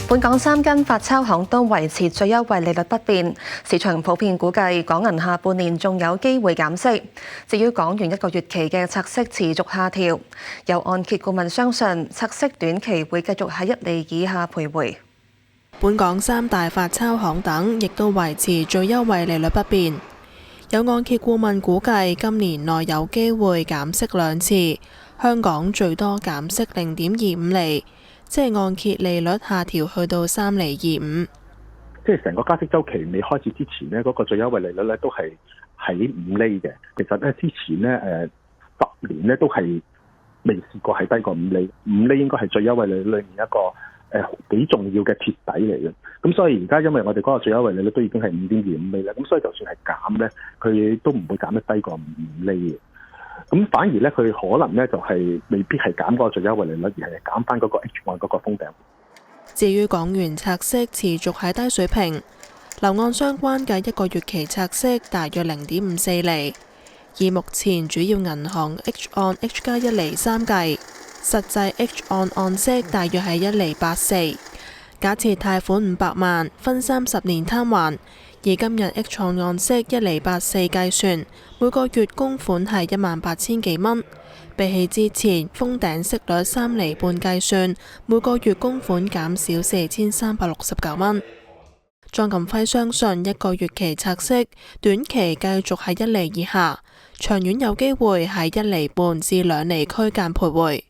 本港3間發鈔行都維持最優惠利率不變，市場普遍估計港銀下半年仲有機會減息。至於港元1個月期嘅拆息持續下調，有按揭顧問相信拆息短期會繼續喺1厘以下徘徊。本港3大發鈔行等亦都維持最優惠利率不變。有按揭顧問估計今年內有機會減息2次，香港最多減息0.25厘。即係按揭利率下調去到3.25厘。即係成個加息週期未開始之前呢，嗰個最優惠利率咧都係喺5厘嘅。其實咧之前咧10年咧都係未試過係低過5厘，5厘應該係最優惠利率裏面一個幾重要嘅鐵底嚟嘅。咁所以而家因為我哋嗰個最優惠利率都已經係5.25厘啦，咁所以就算係減咧，佢都唔會減得低過5厘嘅。咁反而咧，佢可能咧就係未必係減嗰個最優惠利率，而係減翻嗰個 H 按嗰個封頂。至於港元拆息持續喺低水平，樓按相關嘅1個月期拆息大約0.54厘，以目前主要銀行 H 按 H 加1厘3計，實際 H 按按息大約係1厘84。假設貸款500萬，分30年攤還。以今日 H 按按息1厘84計算，每個月供款係18000幾蚊，比起之前封頂息率3厘半計算，每個月供款減少4369蚊。莊錦輝相信1個月期拆息短期繼續喺1厘以下，長遠有機會喺1厘半至2厘區間徘徊。